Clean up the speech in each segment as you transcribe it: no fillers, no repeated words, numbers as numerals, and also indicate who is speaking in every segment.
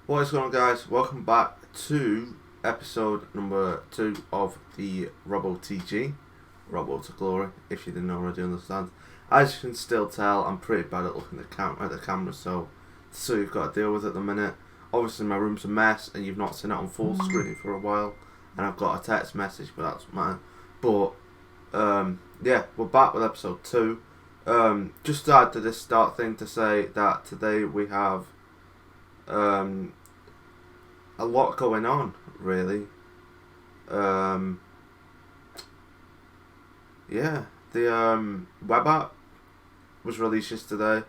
Speaker 1: What is going on, guys? Welcome back to episode number 2 of the Robbotg, Robbotg Glory, if you didn't already understand. As you can still tell, I'm pretty bad at looking at the camera, so you've got to deal with it at the minute. Obviously my room's a mess and you've not seen it on full screen for a while, and I've got a text message, but that's mine. But yeah, we're back with episode 2. Just started to this start thing to say that today we have a lot going on, really. Yeah, the web app was released yesterday.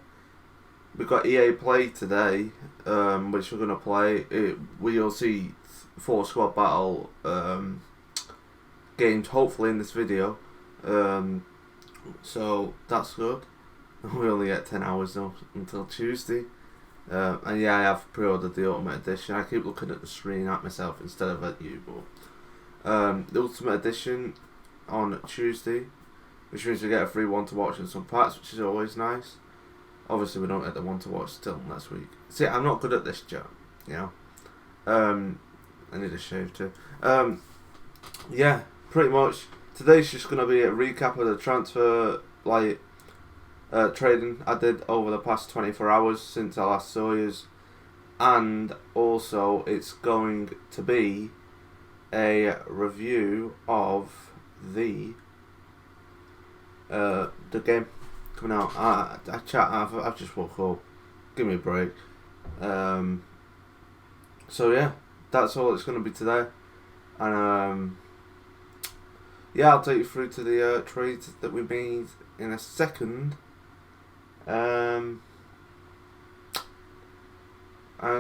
Speaker 1: We've got EA Play today, which we're gonna play. We'll see 4 squad battle games hopefully in this video. So that's good. We only get 10 hours though until Tuesday. And yeah, I have pre-ordered the Ultimate Edition. I keep looking at the screen at myself instead of at you, but the Ultimate Edition on Tuesday, which means we get a free one to watch and some packs, which is always nice. Obviously we don't get the one to watch till next week. See, I'm not good at this job, you know. I need a shave too. Yeah, pretty much today's just gonna be a recap of the transfer trading I did over the past 24 hours since I last saw you, and also it's going to be a review of the game coming out. I've just woke up. Give me a break. So yeah, that's all it's going to be today, and yeah, I'll take you through to the trades that we made in a second. And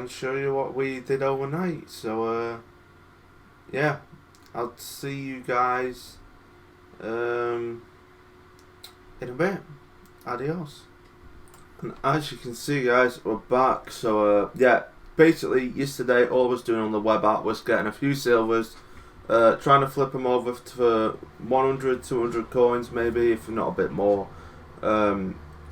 Speaker 1: show you what we did overnight. So yeah, I'll see you guys in a bit. Adios. And as you can see, guys, we're back. So yeah, basically yesterday all I was doing on the web app was getting a few silvers, trying to flip them over for 100, 200 coins maybe, if not a bit more.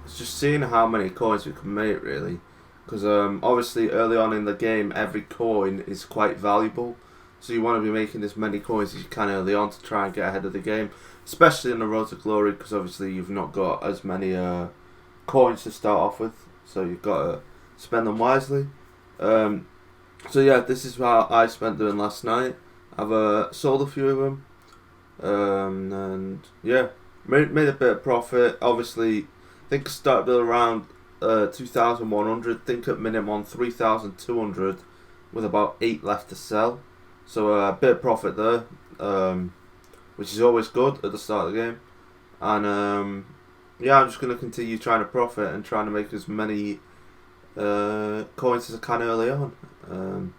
Speaker 1: It's just seeing how many coins we can make, really, because obviously early on in the game every coin is quite valuable, so you want to be making as many coins as you can early on to try and get ahead of the game, especially in the Road to Glory, because obviously you've not got as many coins to start off with, so you've got to spend them wisely. So yeah, this is what I spent doing last night. I've sold a few of them, and yeah, made a bit of profit. Obviously I think I started around 2,100. I think at minimum 3,200 with about 8 left to sell. So a bit of profit there, which is always good at the start of the game. And yeah, I'm just going to continue trying to profit and trying to make as many coins as I can early on.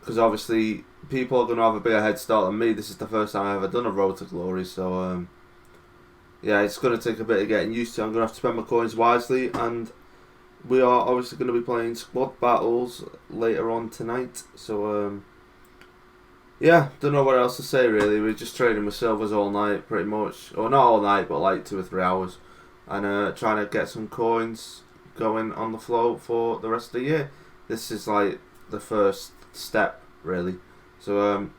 Speaker 1: Because obviously people are going to have a bigger head start than me. This is the first time I've ever done a Road to Glory, so yeah, it's going to take a bit of getting used to. I'm going to have to spend my coins wisely, and we are obviously going to be playing squad battles later on tonight. So yeah, don't know what else to say really. We're just trading with silvers all night, pretty much, or not all night, but like 2 or 3 hours, and trying to get some coins going on the flow for the rest of the year. This is like the first step, really. So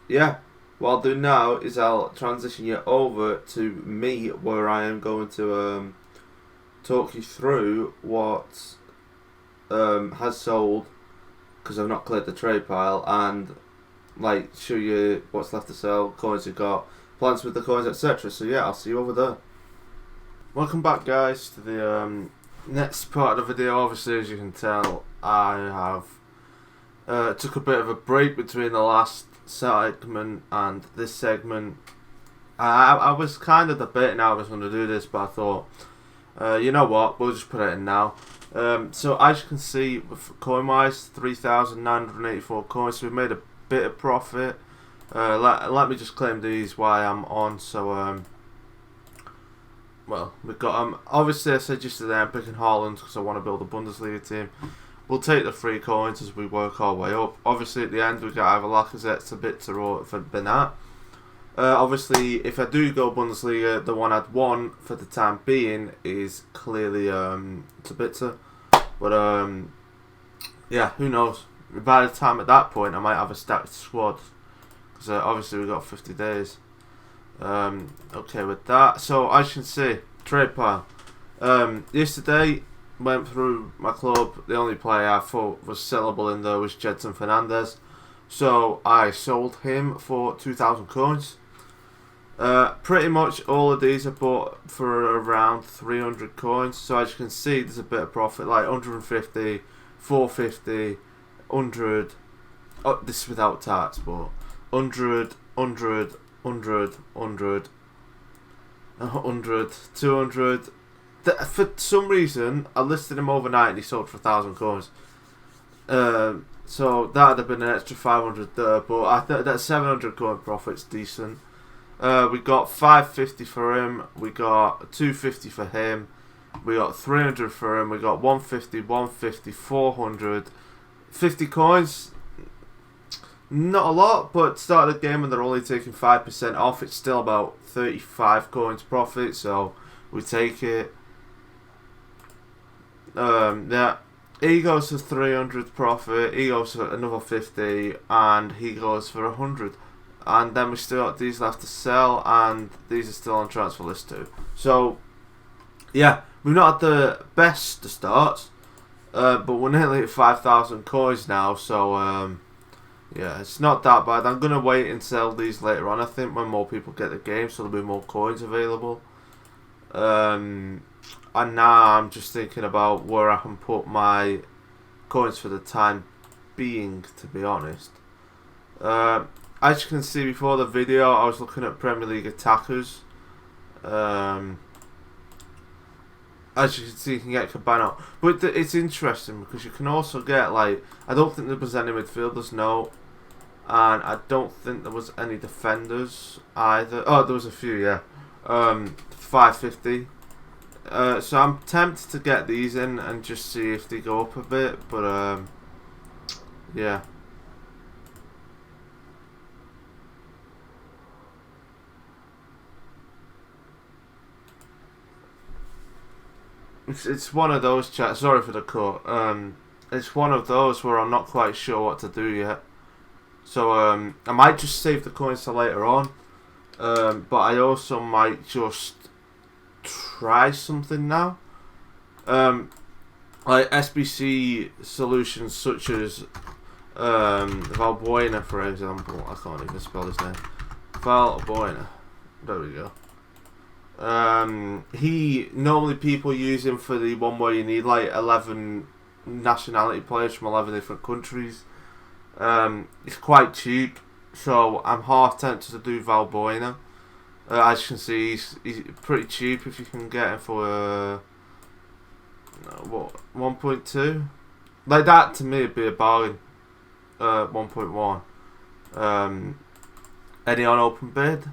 Speaker 1: yeah. What I'll do now is I'll transition you over to me, where I am going to talk you through what has sold, because I've not cleared the trade pile, and like show you what's left to sell, coins you've got, plans with the coins, etc. So yeah, I'll see you over there. Welcome back, guys, to the next part of the video. Obviously, as you can tell, I have took a bit of a break between the last segment and this segment. I was kind of debating how I was going to do this, but I thought, you know what, we'll just put it in now. So as you can see, coin wise, 3,984 coins, so we've made a bit of profit. Let me just claim these while I'm on. So well, we've got obviously I said yesterday I'm picking Haaland because I want to build a Bundesliga team. We'll take the 3 coins as we work our way up. Obviously, at the end, we got either Lacazette, Sabitzer, or for Bernat. Obviously, if I do go Bundesliga, the one I'd want for the time being is clearly Sabitzer. But yeah, who knows? By the time at that point, I might have a stacked squad. Because obviously we've got 50 days. Okay, with that. So, as you can see, trade pile. Yesterday, went through my club. The only player I thought was sellable in there was Jedson Fernandez. So, I sold him for 2,000 coins. Pretty much all of these are bought for around 300 coins. So, as you can see, there's a bit of profit, like 150, 450, 100. Oh, this is without tax, but 100, 100, 100, 100, 100, 200. For some reason, I listed him overnight and he sold for 1,000 coins. So that would have been an extra 500 there, but I thought that 700 coin profit's decent. We got 550 for him, we got 250 for him, we got 300 for him, we got 150, 150, 400, 50 coins. Not a lot, but start of the game when they're only taking 5% off, it's still about 35 coins profit, so we take it. Yeah, he goes for 300 profit, he goes for another 50, and he goes for 100. And then we still got these left to sell, and these are still on transfer list too. So, yeah, we've not had the best of starts, but we're nearly at 5,000 coins now, so yeah, it's not that bad. I'm going to wait and sell these later on, I think, when more people get the game, so there'll be more coins available. And now I'm just thinking about where I can put my coins for the time being, to be honest. As you can see before the video, I was looking at Premier League attackers. As you can see, you can get Cabano. But it's interesting because you can also get, like, I don't think there was any midfielders, no. And I don't think there was any defenders either. Oh, there was a few, yeah. 550. So I'm tempted to get these in and just see if they go up a bit. But, yeah. It's one of those chats. Sorry for the cut. It's one of those where I'm not quite sure what to do yet. So I might just save the coins for later on. But I also might just try something now. Like SBC solutions such as Valbuena, for example. I can't even spell his name. Valbuena. There we go. He normally people use him for the one where you need like 11 nationality players from 11 different countries. It's quite cheap, so I'm half tempted to do Valbuena. As you can see, he's pretty cheap if you can get him for what, 1.2. Like that to me would be a bargain. 1.1. Any on open bid?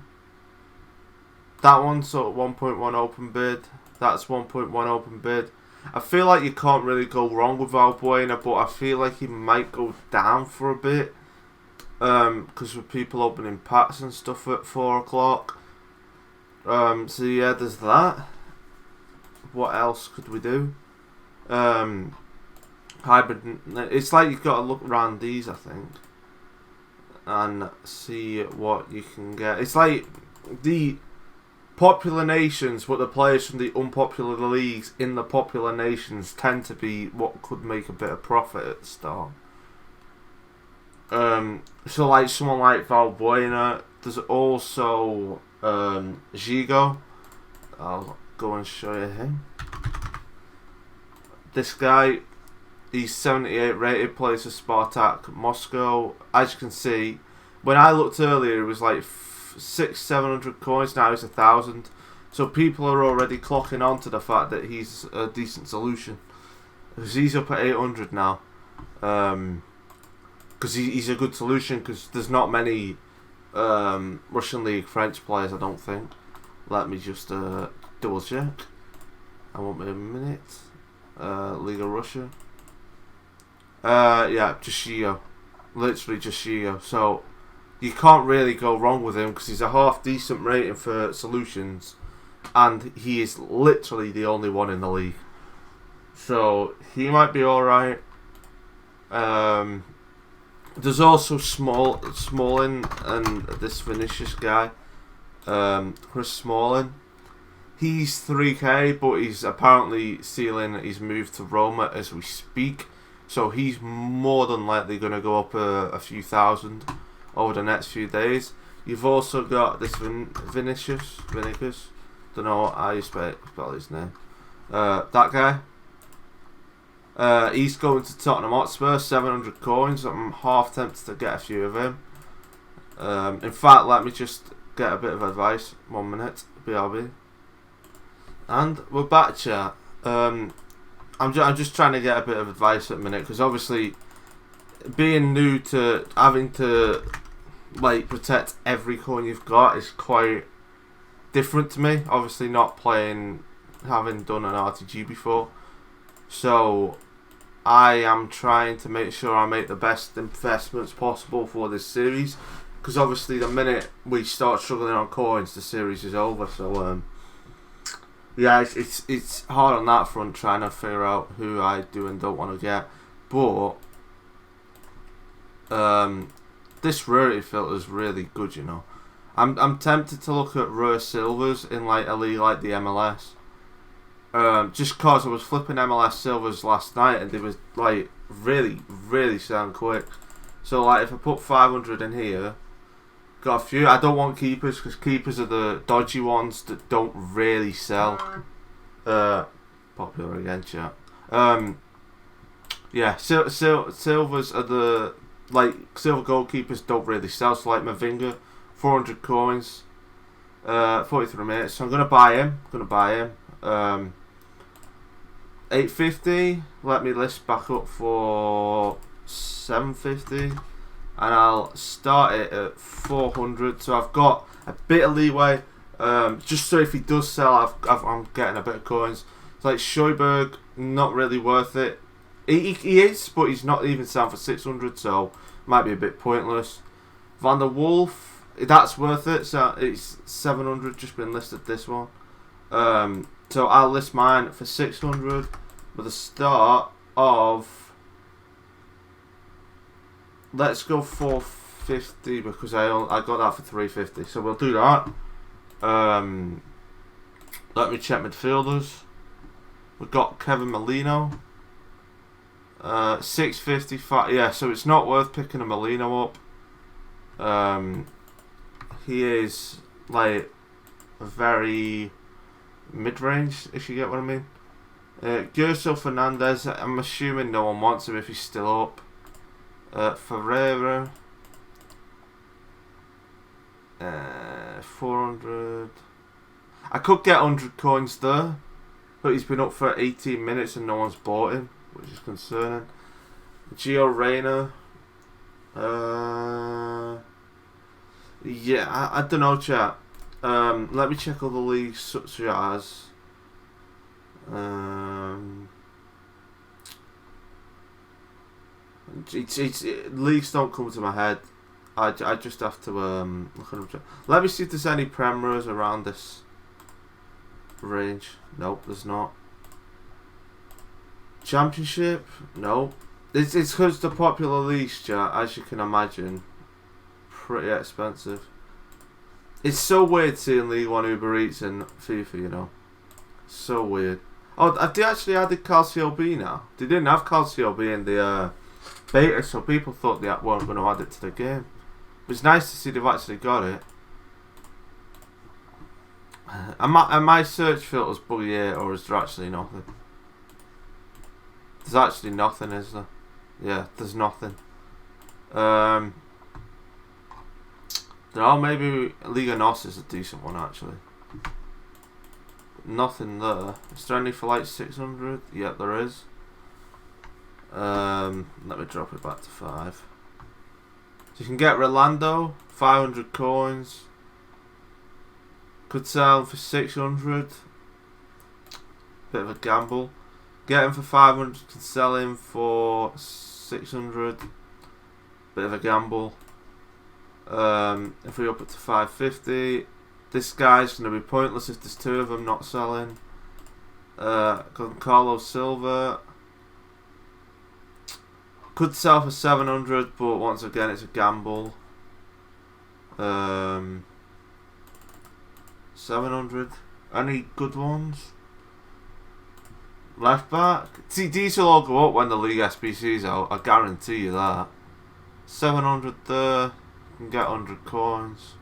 Speaker 1: That one's sort of 1.1 open bid. That's 1.1 open bid. I feel like you can't really go wrong with Valbuena, but I feel like he might go down for a bit. Because with people opening packs and stuff at 4 o'clock. So yeah, there's that. What else could we do? Hybrid. It's like you've got to look around these, I think, and see what you can get. It's like the popular nations, but the players from the unpopular leagues in the popular nations tend to be what could make a bit of profit at the start. So like someone like Valbuena, there's also Gigo. I'll go and show you him. This guy, he's 78 rated, plays for Spartak Moscow. As you can see, when I looked earlier, it was like 600-700 coins. Now it's 1,000. So people are already clocking on to the fact that he's a decent solution. Because he's up at 800 now. Because he's a good solution. Because there's not many Russian League French players, I don't think. Let me just double check. I won't be a minute. League of Russia. Yeah, just Shio. Literally just Shio. So you can't really go wrong with him because he's a half decent rating for solutions, and he is literally the only one in the league. So he might be alright. There's also Smalling and this Vinicius guy, Chris Smalling. He's 3k, but he's apparently sealing his move to Roma as we speak. So he's more than likely going to go up a few thousand over the next few days. You've also got this Vinicius. Don't know how you spell his name. That guy. He's going to Tottenham Hotspur, 700 coins. I'm half tempted to get a few of him. In fact, let me just get a bit of advice. 1 minute, BRB. And we're back, chat. I'm just trying to get a bit of advice at the minute, because obviously being new to having to like protect every coin you've got is quite different to me. Obviously not playing, having done an RTG before, so I am trying to make sure I make the best investments possible for this series, because obviously the minute we start struggling on coins, the series is over. So yeah, it's hard on that front, trying to figure out who I do and don't want to get. But this rarity filter is really good, you know. I'm tempted to look at rare silvers in like a league like the MLS. Just cause I was flipping MLS silvers last night and they was like really sound quick. So like if I put 500 in here, got a few. I don't want keepers, because keepers are the dodgy ones that don't really sell. Popular again, chat. Yeah, silvers are the, like, silver goalkeepers don't really sell. So like Mavinga, 400 coins, 43 minutes. So I'm gonna buy him. 850. Let me list back up for 750. And I'll start it at 400, so I've got a bit of leeway, just so if he does sell, I'm getting a bit of coins. It's like Schoiberg, not really worth it. He is, but he's not even selling for 600, so might be a bit pointless. Van der Wolf, that's worth it, so it's 700, just been listed this one. So I'll list mine for 600 with a start of, let's go 450, because I got that for 350, so we'll do that. Let me check midfielders. We've got Kevin Molino, 655. Yeah, so it's not worth picking a Molino up. He is like very mid-range, if you get what I mean. Gerso Fernandez, I'm assuming no one wants him if he's still up. Ferreira, 400. I could get 100 coins there, but he's been up for 18 minutes and no one's bought him, which is concerning. Gio Reyna, yeah, I don't know, chat. Let me check other leagues such as leagues don't come to my head. I just have to look at them. Let me see if there's any Premras around this range. Nope, there's not. Championship? No. It's because the popular leagues, chat, as you can imagine, pretty expensive. It's so weird seeing League One Uber Eats in FIFA, you know. So weird. Oh, have they actually added Calcio B now? They didn't have Calcio B in the beta, so people thought they weren't going to add it to the game. It's nice to see they've actually got it. Are my search filters buggy here, or is there actually nothing? There's actually nothing, is there? Yeah, there's nothing. No, maybe Liga NOS is a decent one actually. Nothing there. Is there any for like 600? Yeah, there is. Let me drop it back to 5. So you can get Rolando, 500 coins. Could sell him for 600. Bit of a gamble. Get him for 500. Can sell him for 600. Bit of a gamble. If we up it to 550, this guy's going to be pointless if there's 2 of them not selling. Carlos Silva. Could sell for 700, but once again, it's a gamble. 700. Any good ones? Left back. See, these will all go up when the League SBC's out. I guarantee you that. 700 there. You can get 100 coins.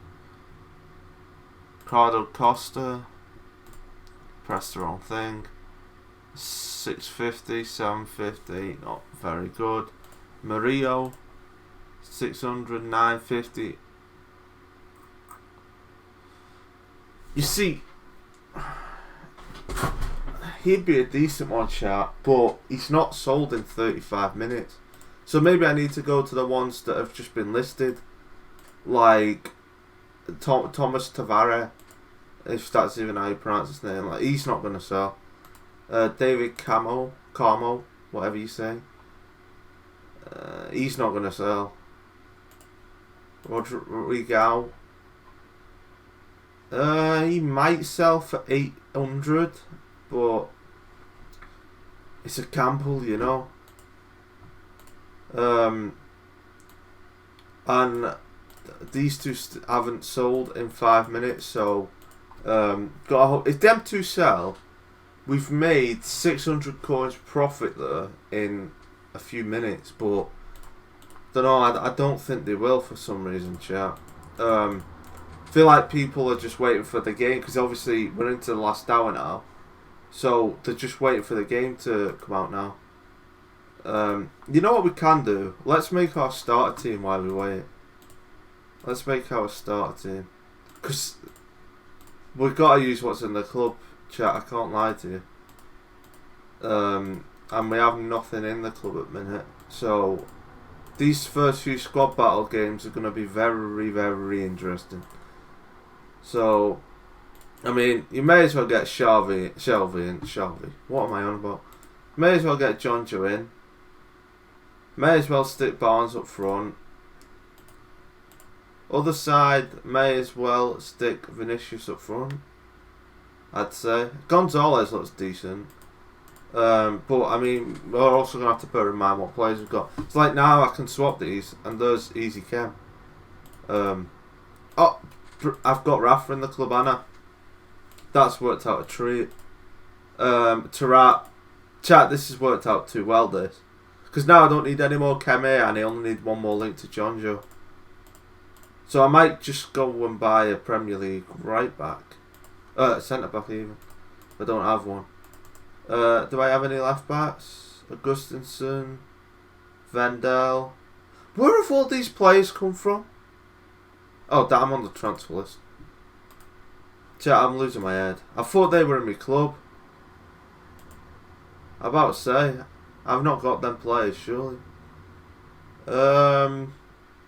Speaker 1: Cardo Costa. Press the wrong thing. 650, 750. Not very good. Mario. 600, 950. You see, he'd be a decent one, chat, but he's not sold in 35 minutes. So maybe I need to go to the ones that have just been listed, like Thomas Tavares, if that's even how you pronounce his name. Like, he's not going to sell. David Carmo, whatever you say. He's not going to sell. Rodrigo. He might sell for 800, but it's a gamble, you know. And these two haven't sold in 5 minutes, so if them two sell, we've made 600 coins profit there in a few minutes, but don't know. I don't think they will for some reason, chat. Feel like people are just waiting for the game, because obviously we're into the last hour now, so they're just waiting for the game to come out now. You know what we can do? Let's make our starter team while we wait. Let's make our starter team, because we've got to use what's in the club, chat. I can't lie to you. And we have nothing in the club at the minute, so these first few squad battle games are going to be very, very interesting. So, I mean, you may as well get Shelby. What am I on about? May as well get Jonjo in. May as well stick Barnes up front. Other side, may as well stick Vinicius up front, I'd say. Gonzalez looks decent. But, I mean, we're also going to have to bear in mind what players we've got. It's like now I can swap these, and there's easy chem. I've got Rafa in the club, Anna. That's worked out a treat. Tarat. Chat, this has worked out too well, this. Because now I don't need any more chem here, and I only need one more link to Jonjo. So I might just go and buy a Premier League right back. Centre back even. I don't have one. Do I have any left backs? Augustinsson. Vendel. Where have all these players come from? Oh, I'm on the transfer list. Chat, I'm losing my head. I thought they were in my club. I'm about to say, I've not got them players, surely.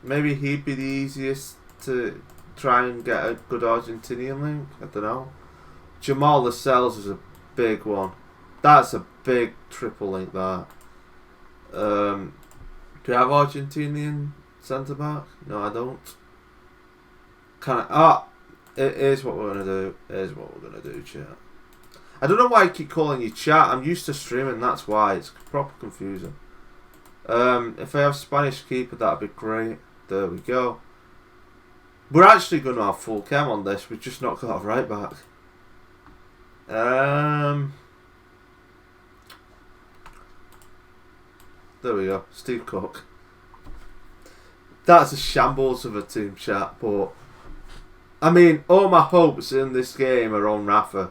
Speaker 1: Maybe he'd be the easiest to try and get a good Argentinian link. I don't know. Jamal Lascelles is a big one. That's a big triple link, that. Do you have Argentinian centre back? No, I don't. Here's what we're gonna do. Here's what we're gonna do, chat. I don't know why I keep calling you chat. I'm used to streaming, that's why. It's proper confusing. If I have Spanish keeper, that'd be great. There we go. We're actually going to have full chem on this. We've just not got a right back. There we go. Steve Cook. That's a shambles of a team, chat, but I mean, all my hopes in this game are on Rafa.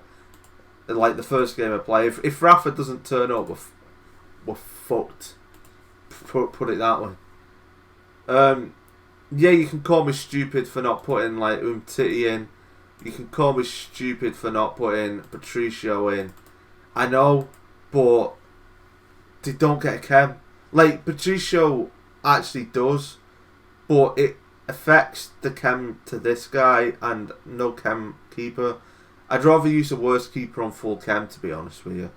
Speaker 1: Like the first game I play. If Rafa doesn't turn up, we're fucked. Put it that way. Yeah, you can call me stupid for not putting like Umtiti in. You can call me stupid for not putting Patricio in. I know, but they don't get a chem. Like, Patricio actually does, but it affects the chem to this guy and no chem keeper. I'd rather use the worst keeper on full chem, to be honest with you.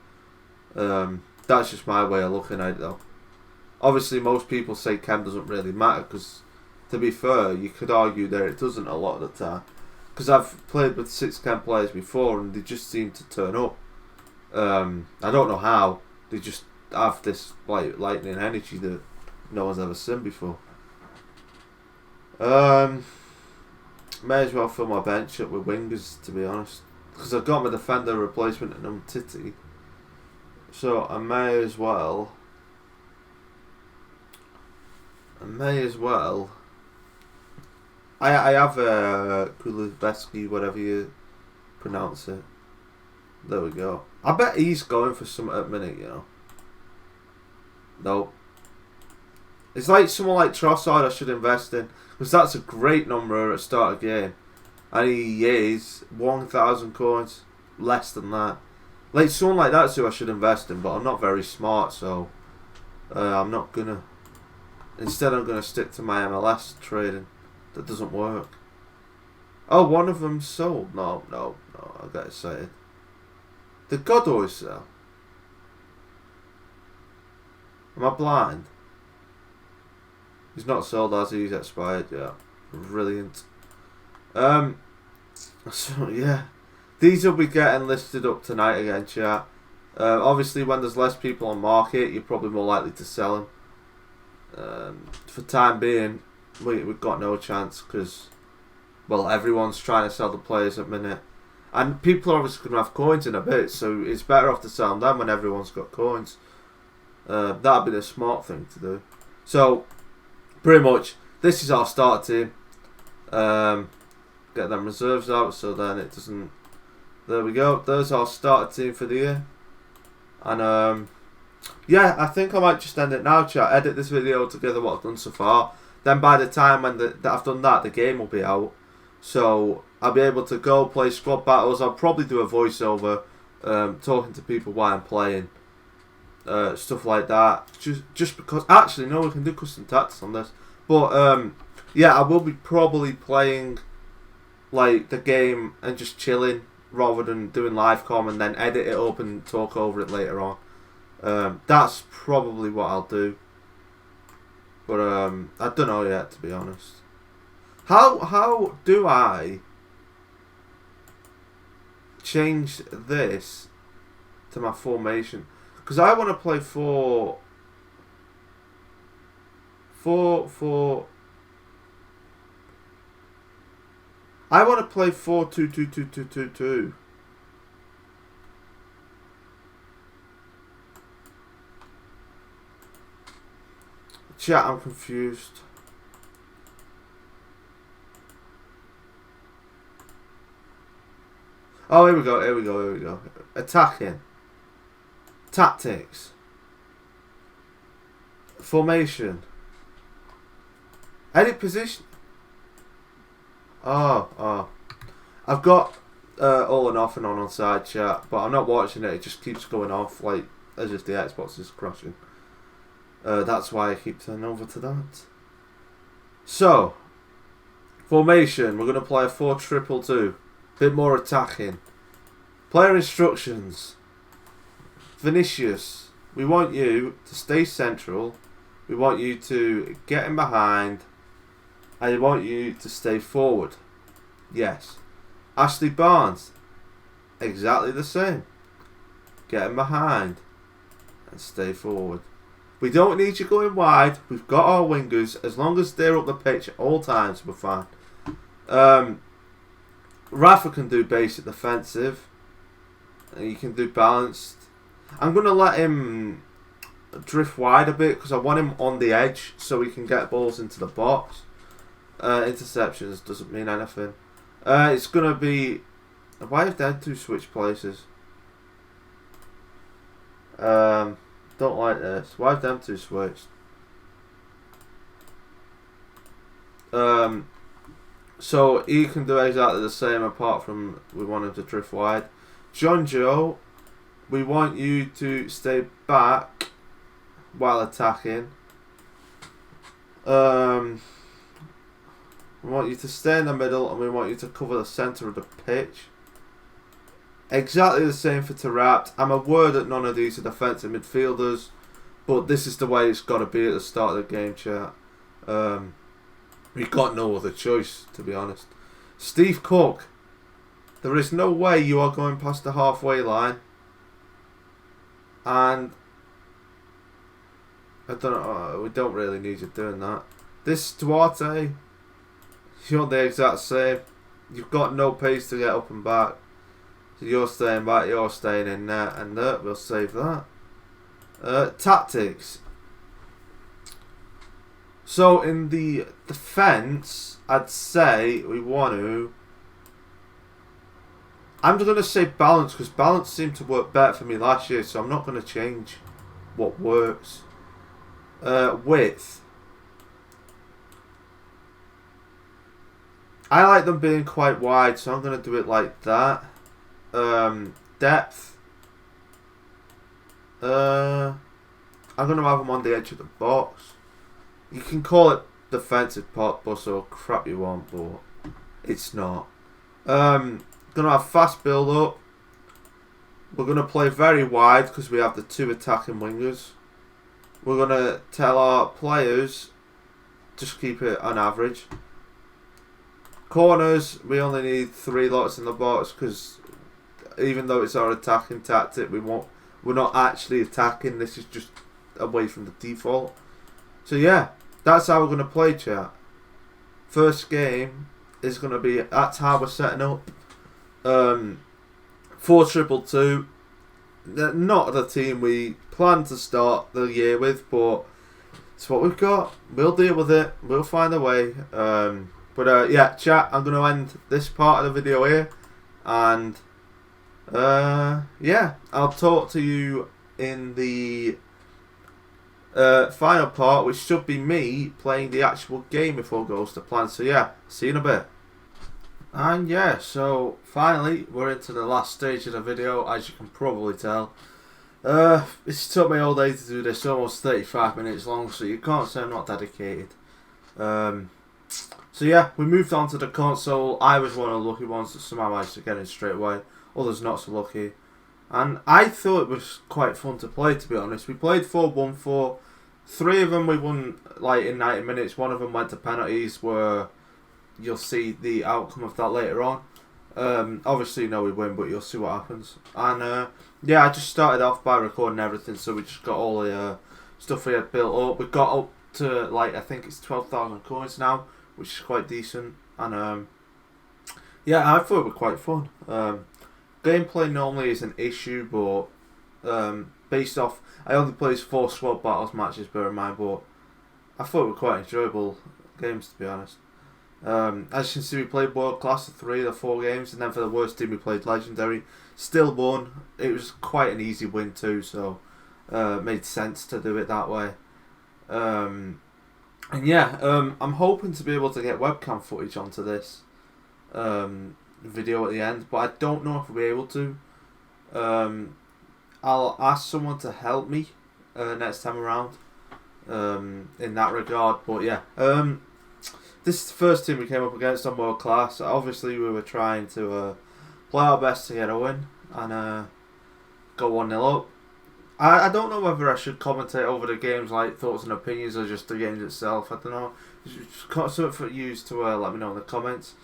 Speaker 1: That's just my way of looking at it, though. Obviously, most people say chem doesn't really matter, because, to be fair, you could argue that it doesn't a lot of the time. Because I've played with 6 chem players before, and they just seem to turn up. I don't know how. They just have this like lightning energy that no one's ever seen before. May as well fill my bench up with wingers, to be honest, because I've got my defender replacement in Titty, so I may as well. I have Kuliveski, whatever you pronounce it. There we go. I bet he's going for something at the minute, you know. Nope. It's like someone like Trossard I should invest in, because that's a great number at start of game. And he is 1,000 coins, less than that. Like someone like that's who I should invest in, but I'm not very smart, so I'm not gonna. Instead I'm gonna stick to my MLS trading. That doesn't work. Oh, one of them sold. No, I got excited. Did God always sell? Am I blind? He's not sold as he's expired yet. Brilliant. So yeah, these will be getting listed up tonight again, chat. Obviously, when there's less people on market, you're probably more likely to sell them. For time being, we've got no chance because, well, everyone's trying to sell the players at the minute, and people are obviously going to have coins in a bit, so it's better off to sell them when everyone's got coins. That'd be the smart thing to do. So, pretty much, this is our start team. Get them reserves out so then it doesn't. There we go. There's our starter team for the year. And yeah, I think I might just end it now, chat. Edit this video together what I've done so far. Then by the time when that I've done that, the game will be out. So I'll be able to go play squad battles. I'll probably do a voiceover, talking to people while I'm playing. Stuff like that. Just because actually no, we can do custom tactics on this. But yeah, I will be probably playing like the game and just chilling rather than doing live com and then edit it up and talk over it later on. That's probably what I'll do. But I don't know yet, to be honest. How do I change this to my formation? Because I want to play 4. I want to play 4-2-2-2-2-2-2. Chat, I'm confused. Oh, here we go. Attacking. Tactics. Formation. Edit position. Oh. I've got all and off and on side chat, but I'm not watching it. It just keeps going off like as if the Xbox is crashing. That's why I keep turning over to that. So, formation. We're going to play a 4-2-2-2. Bit more attacking. Player instructions. Vinicius. We want you to stay central. We want you to get in behind. And we want you to stay forward. Yes. Ashley Barnes. Exactly the same. Get in behind. And stay forward. We don't need you going wide. We've got our wingers. As long as they're up the pitch at all times, we're fine. Rafa can do basic defensive. And you can do balanced. I'm going to let him drift wide a bit because I want him on the edge so he can get balls into the box. Interceptions doesn't mean anything. It's going to be... Why have they two switch places? Don't like this. Why have them two switched? So he can do exactly the same apart from we want him to drift wide. John Joe, we want you to stay back while attacking. We want you to stay in the middle and we want you to cover the centre of the pitch. Exactly the same for Taarabt. I'm aware that none of these are defensive midfielders, but this is the way it's got to be at the start of the game, chat. We've got no other choice, to be honest. Steve Cook. There is no way you are going past the halfway line. And I don't know. We don't really need you doing that. This Duarte, you're the exact same. You've got no pace to get up and back. So you're staying back, you're staying in there, and we'll save that. Tactics. So in the defence, I'd say we want to... I'm just going to say balance, because balance seemed to work better for me last year, so I'm not going to change what works. Width. I like them being quite wide, so I'm going to do it like that. Depth. I'm going to have them on the edge of the box. You can call it defensive pot bus or crap you want, but it's not. Going to have fast build up. We're going to play very wide because we have the 2 attacking wingers. We're going to tell our players just keep it on average. Corners, we only need 3 lots in the box because even though it's our attacking tactic, we're not actually attacking. This is just away from the default. So yeah, that's how we're going to play, chat. First game is going to be, that's how we're setting up. 4-2-2. Not the team we planned to start the year with, but it's what we've got. We'll deal with it. We'll find a way. But yeah, chat, I'm going to end this part of the video here. And yeah, I'll talk to you in the final part, which should be me playing the actual game if all goes to plan. So yeah, see you in a bit. And yeah, so finally we're into the last stage of the video, as you can probably tell. It's took me all day to do this, almost 35 minutes long, so you can't say I'm not dedicated. So yeah, we moved on to the console. I was one of the lucky ones that somehow managed to get in straight away, others not so lucky. And I thought it was quite fun to play, to be honest. We played 4-1-4. 3 of them we won like in 90 minutes, 1 of them went to penalties, where you'll see the outcome of that later on. Obviously, no, we win, but you'll see what happens. And yeah, I just started off by recording everything, so we just got all the stuff we had built up. We got up to like, I think it's 12,000 coins now, which is quite decent. And yeah, I thought it was quite fun. Gameplay normally is an issue, but based off, I only played 4 squad battles matches, bear in mind, but I thought it were quite enjoyable games, to be honest. As you can see, we played world class for 3 of the 4 games, and then for the worst team we played legendary. Still won. It was quite an easy win too, so it made sense to do it that way. And yeah, I'm hoping to be able to get webcam footage onto this video at the end, but I don't know if we'll be able to. I'll ask someone to help me next time around in that regard, but yeah. This is the first team we came up against on World Class. Obviously, we were trying to play our best to get a win and go 1-0 up. I don't know whether I should commentate over the games, like thoughts and opinions, or just the games itself. I don't know. Just something for you to let me know in the comments.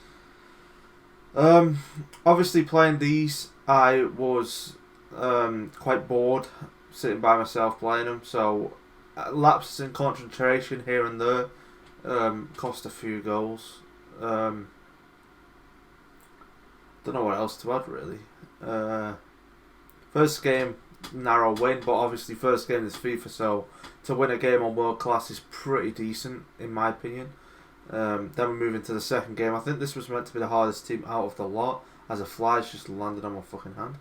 Speaker 1: Obviously, playing these, I was quite bored sitting by myself playing them, so lapses in concentration here and there. Cost a few goals. Don't know what else to add really. First game, narrow win, but obviously first game is FIFA, so to win a game on World Class is pretty decent in my opinion. Then we move into the second game. I think this was meant to be the hardest team out of the lot, as a fly's just landed on my fucking hand.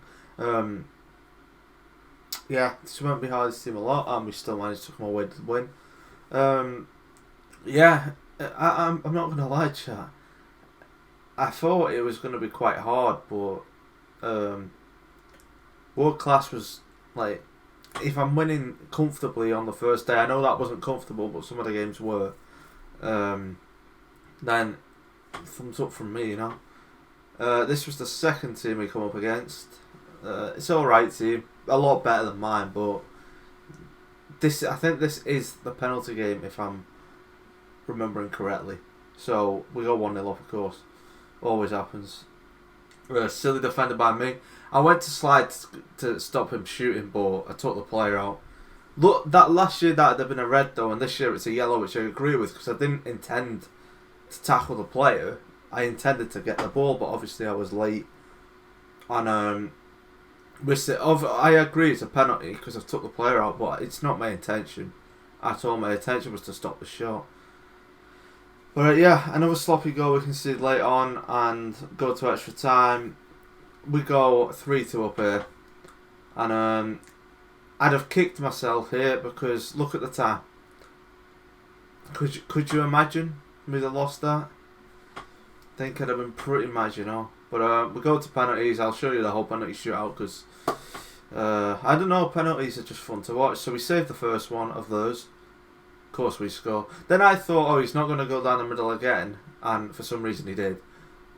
Speaker 1: Yeah, this was meant to be the hardest team a lot, and we still managed to come away with the win. Yeah, I'm not going to lie, chat. I thought it was going to be quite hard, but World Class was like, if I'm winning comfortably on the first day, I know that wasn't comfortable, but some of the games were, then thumbs up from me, you know. This was the second team we come up against. It's alright team, a lot better than mine, but I think this is the penalty game if I'm remembering correctly. So we go 1-0 up, of course. Always happens. Silly defender by me. I went to slide to stop him shooting, but I took the player out. Look, that last year that'd have been a red though, and this year it's a yellow, which I agree with because I didn't intend to tackle the player. I intended to get the ball, but obviously I was late. And I agree it's a penalty because I've took the player out, but it's not my intention at all. My intention was to stop the shot. But yeah, another sloppy goal we conceded late on and go to extra time. We go 3-2 up here. And I'd have kicked myself here because look at the time. Could you imagine we'd have lost that? I think I'd have been pretty mad, you know. But we go to penalties. I'll show you the whole penalty shootout because I don't know, penalties are just fun to watch. So we saved the first one of those. Of course we score. Then I thought, oh, he's not going to go down the middle again, and for some reason he did.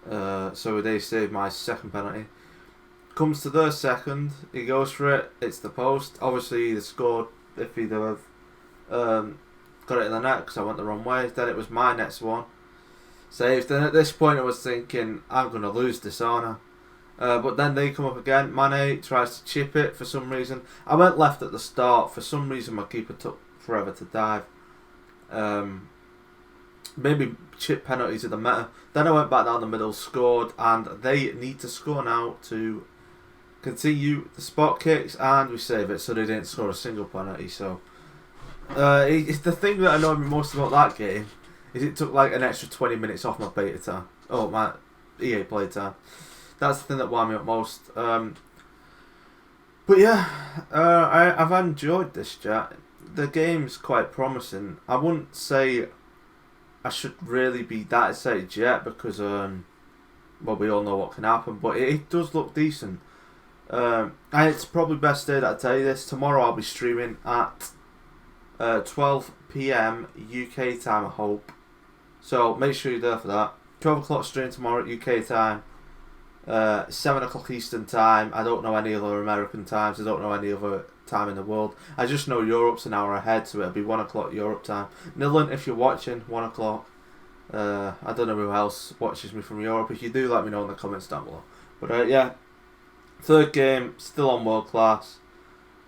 Speaker 1: So they saved my second penalty. Comes to their second, he goes for it. It's the post. Obviously he'd have scored if he'd have got it in the net because I went the wrong way. Then it was my next one. Saved. And at this point I was thinking, I'm going to lose this, aren't I? But then they come up again. Mane tries to chip it for some reason. I went left at the start. For some reason my keeper took forever to dive. Maybe chip penalties are the meta. Then I went back down the middle, scored, and they need to score now to continue the spot kicks, and we save it. So they didn't score a single penalty. So it's the thing that annoyed me most about that game is it took like an extra 20 minutes off my beta time. Oh, my EA play time. That's the thing that wound me up most. But yeah, I've enjoyed this chat. The game's quite promising. I wouldn't say I should really be that excited yet because well, we all know what can happen, but it does look decent. And it's probably best day that I tell you this. Tomorrow I'll be streaming at 12 PM UK time, I hope. So make sure you're there for that. 12 o'clock stream tomorrow at UK time. 7 o'clock Eastern time. I don't know any other American times. I don't know any other time in the world. I just know Europe's an hour ahead, so it'll be 1 o'clock Europe time. Nilan, if you're watching, 1 o'clock. I don't know who else watches me from Europe. If you do, let me know in the comments down below. But yeah, third game, still on world class.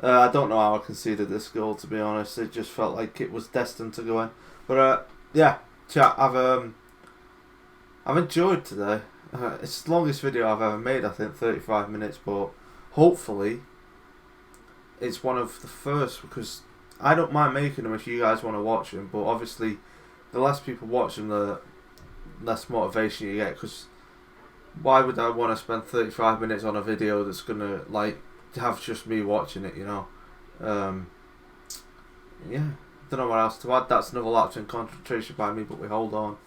Speaker 1: I don't know how I conceded this goal, to be honest. It just felt like it was destined to go in. But yeah, chat. I've enjoyed today. It's the longest video I've ever made. I think 35 minutes, but hopefully it's one of the first because I don't mind making them if you guys want to watch them. But obviously, the less people watch them, the less motivation you get. Because why would I want to spend 35 minutes on a video that's gonna like have just me watching it? You know. Yeah, don't know what else to add. That's another lapse in concentration by me, but we hold on.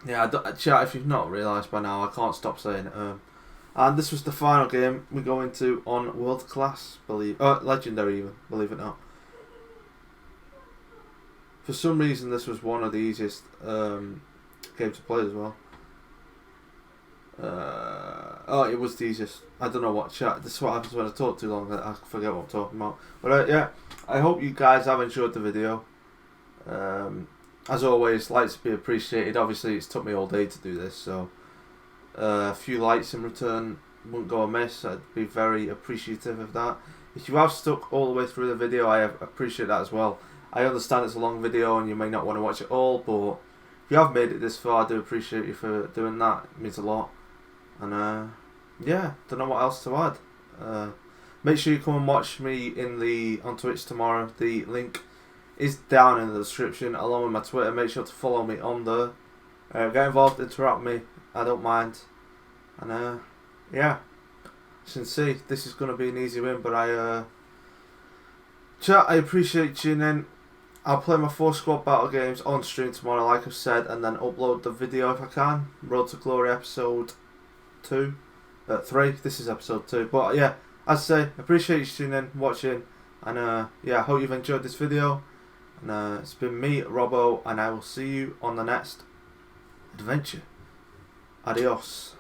Speaker 1: Yeah, chat, if you've not realised by now, I can't stop saying it. And this was the final game we go into on world class, legendary even, believe it or not. For some reason, this was one of the easiest games to play as well. It was the easiest. I don't know what chat. This is what happens when I talk too long. I forget what I'm talking about. But yeah, I hope you guys have enjoyed the video. As always, likes to be appreciated. Obviously, it's took me all day to do this, so a few likes in return wouldn't go amiss. I'd be very appreciative of that. If you have stuck all the way through the video, I appreciate that as well. I understand it's a long video and you may not want to watch it all, but if you have made it this far, I do appreciate you for doing that. It means a lot. And yeah, don't know what else to add. Make sure you come and watch me on Twitch tomorrow. The link is down in the description along with my Twitter. Make sure to follow me on there. Get involved, interact with me. I don't mind. And yeah, as you can see, this is going to be an easy win. But chat, I appreciate you tuning in. I'll play my 4 squad battle games on stream tomorrow, like I've said, and then upload the video if I can. Road to Glory episode 3. This is episode 2. But yeah, as I say, appreciate you tuning in, watching, and yeah, I hope you've enjoyed this video. And it's been me, Robbo, and I will see you on the next adventure. Adios.